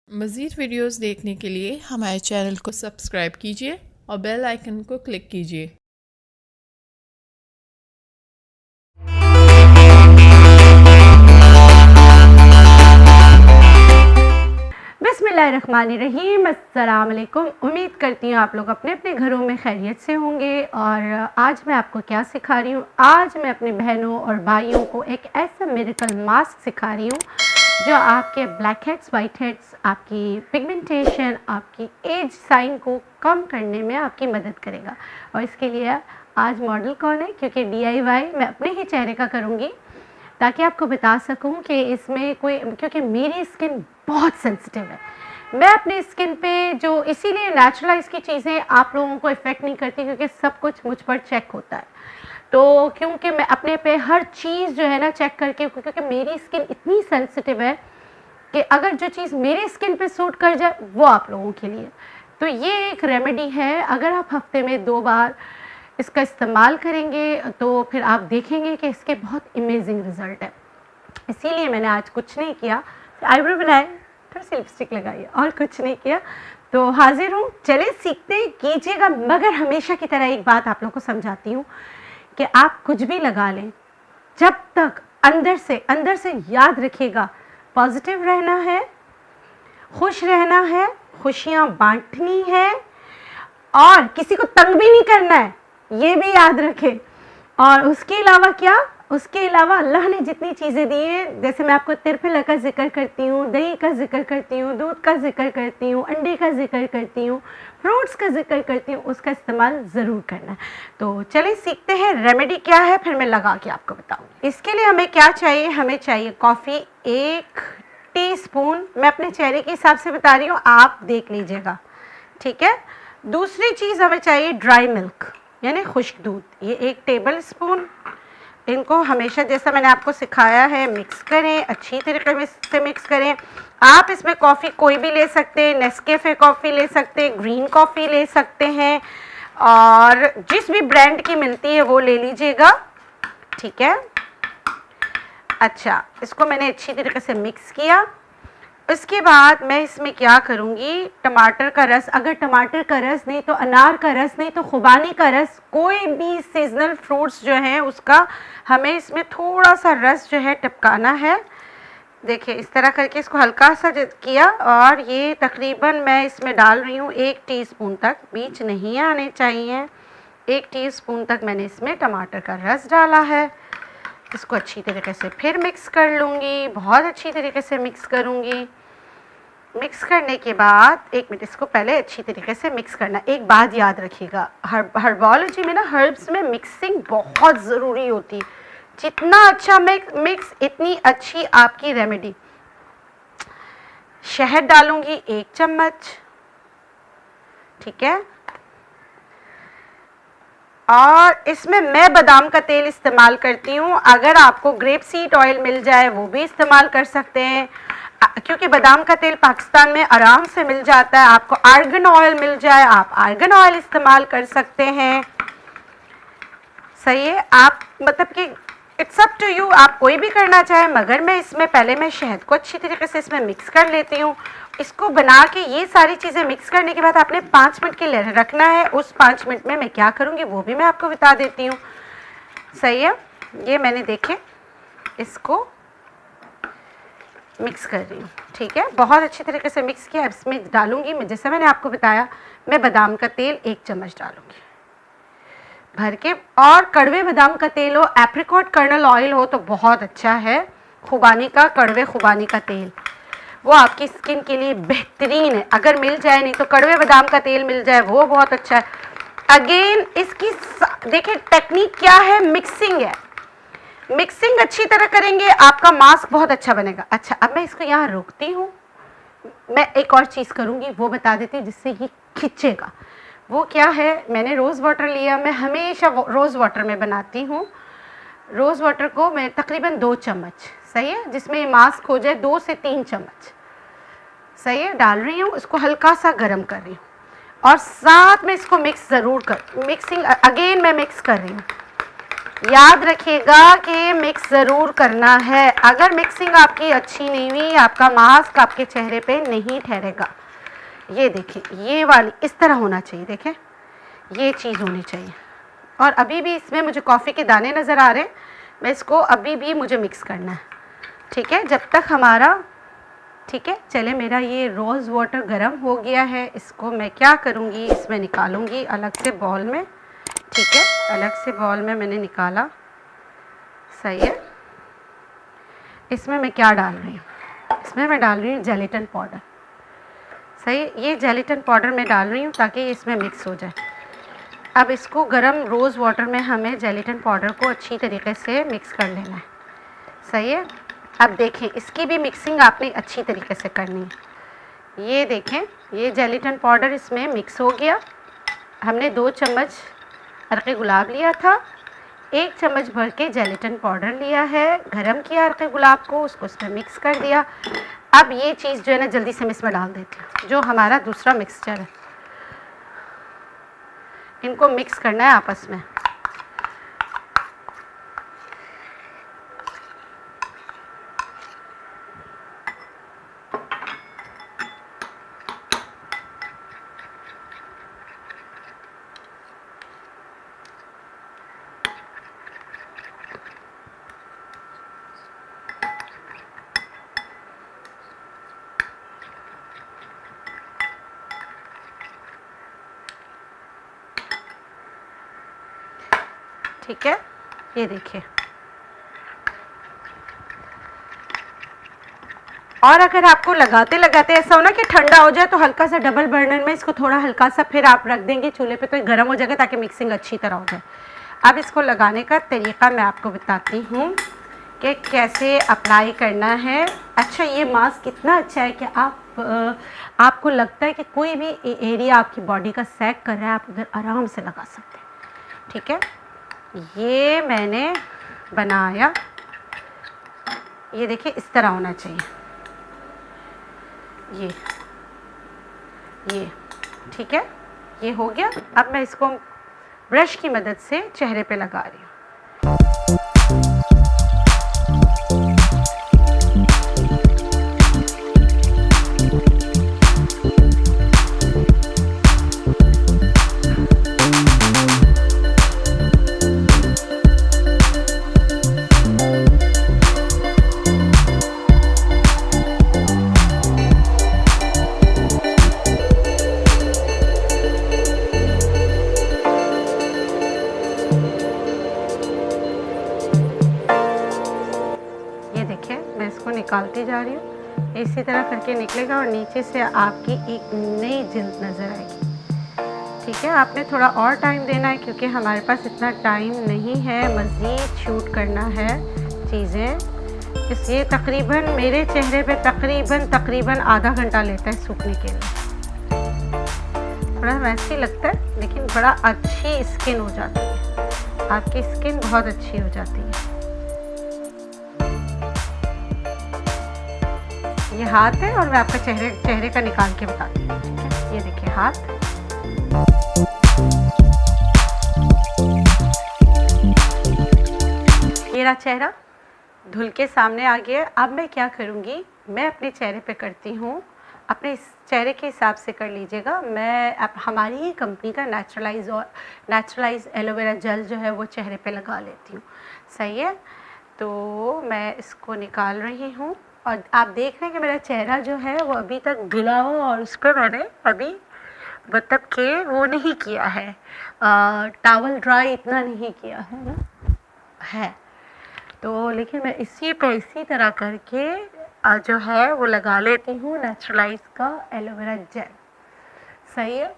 मज़ीद वीडियोस देखने के लिए हमारे चैनल को सब्सक्राइब कीजिए और बेल आइकन को क्लिक कीजिए। बिस्मिल्लाहिर्रहमानिर्रहीम, अस्सलाम वालेकुम। उम्मीद करती हूँ आप लोग अपने अपने घरों में खैरियत से होंगे। और आज मैं आपको क्या सिखा रही हूँ, आज मैं अपनी बहनों और भाइयों को एक ऐसा मिरेकल मास्क सिखा रही हूँ जो आपके ब्लैक हेड्स, वाइट हेड्स, आपकी पिगमेंटेशन, आपकी एज साइन को कम करने में आपकी मदद करेगा। और इसके लिए आज मॉडल कौन है, क्योंकि DIY मैं अपने ही चेहरे का करूँगी ताकि आपको बता सकूं कि इसमें कोई, क्योंकि मेरी स्किन बहुत सेंसिटिव है। मैं अपने स्किन पे जो, इसीलिए नेचुरलाइज की चीज़ें आप लोगों को इफ़ेक्ट नहीं करती, क्योंकि सब कुछ मुझ पर चेक होता है। तो क्योंकि मैं अपने पे हर चीज़ जो है ना चेक करके, क्योंकि मेरी स्किन इतनी सेंसिटिव है कि अगर जो चीज़ मेरी स्किन पे सूट कर जाए वो आप लोगों के लिए। तो ये एक रेमेडी है, अगर आप हफ्ते में 2 बार इसका इस्तेमाल करेंगे तो फिर आप देखेंगे कि इसके बहुत अमेजिंग रिज़ल्ट है। इसीलिए मैंने आज कुछ नहीं किया, आईब्रो बनाए, थोड़ी सी लिपस्टिक लगाई और कुछ नहीं किया। तो हाजिर हूँ, चले सीखते कीजिएगा। मगर हमेशा की तरह एक बात आप लोगों को समझाती हूँ कि आप कुछ भी लगा लें, जब तक अंदर से याद रखिएगा पॉजिटिव रहना है, खुश रहना है, खुशियाँ बांटनी है और किसी को तंग भी नहीं करना है, ये भी याद रखें। और उसके अलावा क्या, उसके अलावा अल्लाह ने जितनी चीज़ें दी हैं, जैसे मैं आपको तिरफिला का जिक्र करती हूँ, दही का जिक्र करती हूँ, दूध का जिक्र करती हूँ, अंडे का जिक्र करती हूँ, फ्रूट्स का जिक्र करती हूँ, उसका इस्तेमाल ज़रूर करना है। तो चलिए सीखते हैं रेमेडी क्या है, फिर मैं लगा के आपको बताऊँगी। इसके लिए हमें क्या चाहिए, हमें चाहिए कॉफ़ी 1 टीस्पून। मैं अपने चेहरे के हिसाब से बता रही हूँ, आप देख लीजिएगा, ठीक है। दूसरी चीज़ हमें चाहिए ड्राई मिल्क, यानी खुश्क दूध, ये 1 टेबल स्पून। इनको हमेशा जैसा मैंने आपको सिखाया है मिक्स करें, अच्छी तरीके से मिक्स करें। आप इसमें कॉफ़ी कोई भी ले सकते हैं, नेस्कैफ़े कॉफ़ी ले सकते हैं, ग्रीन कॉफ़ी ले सकते हैं, और जिस भी ब्रांड की मिलती है वो ले लीजिएगा, ठीक है। अच्छा, इसको मैंने अच्छी तरीके से मिक्स किया। उसके बाद मैं इसमें क्या करूँगी, टमाटर का रस, अगर टमाटर का रस नहीं तो अनार का रस, नहीं तो खुबानी का रस, कोई भी सीजनल फ्रूट्स जो हैं उसका हमें इसमें थोड़ा सा रस जो है टपकाना है। देखिए इस तरह करके इसको हल्का सा किया, और ये तकरीबन मैं इसमें डाल रही हूँ 1 टीस्पून तक, बीच नहीं आने चाहिए, 1 टीस्पून तक मैंने इसमें टमाटर का रस डाला है। इसको अच्छी तरीके से फिर मिक्स कर लूँगी, बहुत अच्छी तरीके से मिक्स करूँगी। मिक्स करने के बाद 1 मिनट इसको पहले अच्छी तरीके से मिक्स करना। एक बात याद रखिएगा, हर्बोलॉजी में ना, हर्ब्स में मिक्सिंग बहुत ज़रूरी होती, जितना अच्छा मिक्स इतनी अच्छी आपकी रेमेडी। शहद डालूंगी 1 चम्मच, ठीक है। और इसमें मैं बादाम का तेल इस्तेमाल करती हूँ, अगर आपको ग्रेप सीड ऑयल मिल जाए वो भी इस्तेमाल कर सकते हैं, क्योंकि बादाम का तेल पाकिस्तान में आराम से मिल जाता है। आपको आर्गन ऑयल मिल जाए, आप आर्गन ऑयल इस्तेमाल कर सकते हैं, सही है। आप मतलब कि इट्स अप टू यू, आप कोई भी करना चाहें, मगर मैं इसमें पहले मैं शहद को अच्छी तरीके से इसमें मिक्स कर लेती हूँ। इसको बना के ये सारी चीज़ें मिक्स करने के बाद आपने 5 मिनट के लिए रखना है। उस 5 मिनट में मैं क्या करूँगी वो भी मैं आपको बता देती हूँ, सही है। ये मैंने देखे इसको मिक्स कर रही हूँ, ठीक है, बहुत अच्छी तरीके से मिक्स किया। इसमें डालूँगी मैं, जैसे मैंने आपको बताया, मैं बादाम का तेल 1 चम्मच डालूँगी भर के, और कड़वे बादाम का तेल हो, एप्रिकॉट कर्नल ऑयल हो तो बहुत अच्छा है। खुबानी का, कड़वे खुबानी का तेल, वो आपकी स्किन के लिए बेहतरीन है, अगर मिल जाए, नहीं तो कड़वे बादाम का तेल मिल जाए वो बहुत अच्छा है। अगेन इसकी देखिए टेक्निक क्या है, मिक्सिंग है। मिक्सिंग अच्छी तरह करेंगे आपका मास्क बहुत अच्छा बनेगा। अच्छा, अब मैं इसको यहाँ रोकती हूँ, मैं एक और चीज़ करूँगी वो बता देती हूँ जिससे ये खिंचेगा। वो क्या है, मैंने रोज़ वाटर लिया, मैं हमेशा रोज़ वाटर में बनाती हूँ। रोज़ वाटर को मैं तकरीबन 2 चम्मच, सही है, जिसमें ये मास्क हो जाए 2 से 3 चम्मच, सही है, डाल रही हूँ। इसको हल्का सा गर्म कर रही हूँ और साथ में इसको मिक्स ज़रूर मिक्सिंग अगेन मैं मिक्स कर रही हूँ। याद रखिएगा कि मिक्स ज़रूर करना है। अगर मिक्सिंग आपकी अच्छी नहीं हुई, आपका मास्क आपके चेहरे पे नहीं ठहरेगा। ये देखिए, ये वाली इस तरह होना चाहिए, देखें ये चीज़ होनी चाहिए। और अभी भी इसमें मुझे कॉफ़ी के दाने नज़र आ रहे हैं, मैं इसको अभी भी मुझे मिक्स करना है, ठीक है, जब तक हमारा, ठीक है। चले, मेरा ये रोज़ वाटर गर्म हो गया है, इसको मैं क्या करूँगी, इसमें निकालूँगी अलग से बॉल में, ठीक है, अलग से बॉल में मैंने निकाला, सही है। इसमें मैं क्या डाल रही हूँ, इसमें मैं डाल रही हूँ जेलेटिन पाउडर, सही। ये जेलेटिन पाउडर मैं डाल रही हूँ ताकि ये इसमें मिक्स हो जाए। अब इसको गर्म रोज़ वाटर में हमें जेलेटिन पाउडर को अच्छी तरीके से मिक्स कर लेना है, सही है। अब देखें, इसकी भी मिक्सिंग आपने अच्छी तरीके से करनी है। ये देखें, ये जेलेटिन पाउडर इसमें मिक्स हो गया। हमने 2 चम्मच अरक़े गुलाब लिया था, 1 चम्मच भर के जेलेटिन पाउडर लिया है, गरम किया अरक़े गुलाब को, उसको इसमें मिक्स कर दिया। अब ये चीज़ जो है ना जल्दी से मैं इसमें डाल देती हूँ, जो हमारा दूसरा मिक्सचर है, इनको मिक्स करना है आपस में। ठीक है, ये देखिए। और अगर आपको लगाते लगाते ऐसा हो ना कि ठंडा हो जाए, तो हल्का सा डबल बर्नर में इसको थोड़ा हल्का सा फिर आप रख देंगे चूल्हे पे, तो गर्म हो जाएगा ताकि मिक्सिंग अच्छी तरह हो जाए। अब इसको लगाने का तरीक़ा मैं आपको बताती हूँ कि कैसे अप्लाई करना है। अच्छा, ये मास्क इतना अच्छा है कि आपको लगता है कि कोई भी एरिया आपकी बॉडी का सैग कर रहा है, आप उधर आराम से लगा सकते हैं, ठीक है। ये मैंने बनाया, ये देखिए इस तरह होना चाहिए, ये ठीक है, ये हो गया। अब मैं इसको ब्रश की मदद से चेहरे पे लगा रही हूँ। निकालती जा रही हूँ, इसी तरह करके निकलेगा और नीचे से आपकी एक नई जिल्द नज़र आएगी, ठीक है। आपने थोड़ा और टाइम देना है क्योंकि हमारे पास इतना टाइम नहीं है, मज़ीद शूट करना है चीज़ें। इसलिए तकरीबन मेरे चेहरे पे तकरीबन आधा घंटा लेता है सूखने के लिए। थोड़ा वैसे लगता है लेकिन बड़ा अच्छी स्किन हो जाती है, आपकी स्किन बहुत अच्छी हो जाती है। ये हाथ है और मैं आपका चेहरे का निकाल के बताती हूँ, ठीक है। ये देखिए हाथ, मेरा चेहरा धुल के सामने आ गया। अब मैं क्या करूँगी, मैं अपने चेहरे पे करती हूँ, अपने चेहरे के हिसाब से कर लीजिएगा। मैं अब हमारी ही कंपनी का नेचुरलाइज एलोवेरा जेल जो है वो चेहरे पे लगा लेती हूँ, सही है। तो मैं इसको निकाल रही हूँ और आप देख रहे हैं कि मेरा चेहरा जो है वो अभी तक धुला हो और उस पर मैंने अभी मतलब कि वो नहीं किया है, टॉवल ड्राई इतना नहीं किया है ना, है तो। लेकिन मैं इसी तरह करके जो है वो लगा लेती हूँ नेचुरलाइज का एलोवेरा जेल, सही है।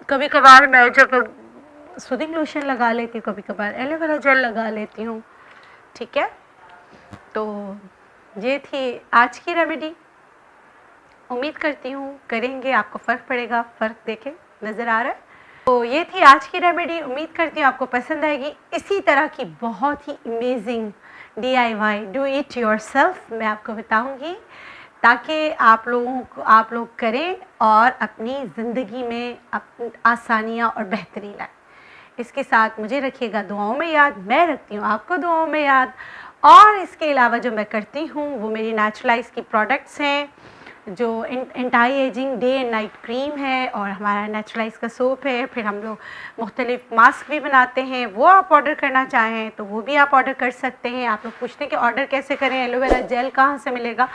कभी कभार मैं जब सूदिंग लोशन लगा लेती हूँ, कभी कभार एलोवेरा जेल लगा लेती हूँ, ठीक है। तो ये थी आज की रेमेडी, उम्मीद करती हूँ करेंगे आपको फ़र्क पड़ेगा। फ़र्क देखें नज़र आ रहा है। तो ये थी आज की रेमेडी, उम्मीद करती हूँ आपको पसंद आएगी। इसी तरह की बहुत ही amazing DIY do it yourself मैं आपको बताऊँगी ताकि आप लोग करें और अपनी ज़िंदगी में आसानियाँ और बेहतरी लाएं। इसके साथ मुझे रखिएगा दुआओं में याद, मैं रखती हूँ आपको दुआओं में याद। और इसके अलावा जो मैं करती हूँ वो मेरी नेचुरलाइज की प्रोडक्ट्स हैं, जो anti ageing day and night cream है और हमारा नेचुरलाइज का सोप है। फिर हम लोग मुख्तलिफ मास्क भी बनाते हैं, वो आप ऑर्डर करना चाहें तो वो भी आप ऑर्डर कर सकते हैं। आप लोग पूछते हैं कि ऑर्डर कैसे करें, एलोवेरा जेल कहाँ से मिलेगा,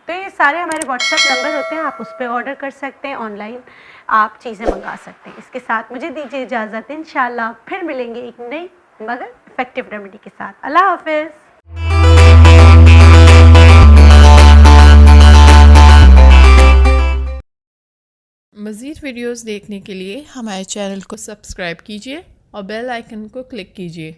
तो ये सारे हमारे व्हाट्सएप नंबर होते हैं, आप उस पर ऑर्डर कर सकते हैं, ऑनलाइन आप चीज़ें मंगा सकते हैं। इसके साथ मुझे दीजिए इजाज़त, इंशाल्लाह फिर मिलेंगे एक नई मगर इफेक्टिव रेमेडी के साथ। अल्लाह हाफिज़। मज़ीद वीडियोस देखने के लिए हमारे चैनल को सब्सक्राइब कीजिए और बेल आइकन को क्लिक कीजिए।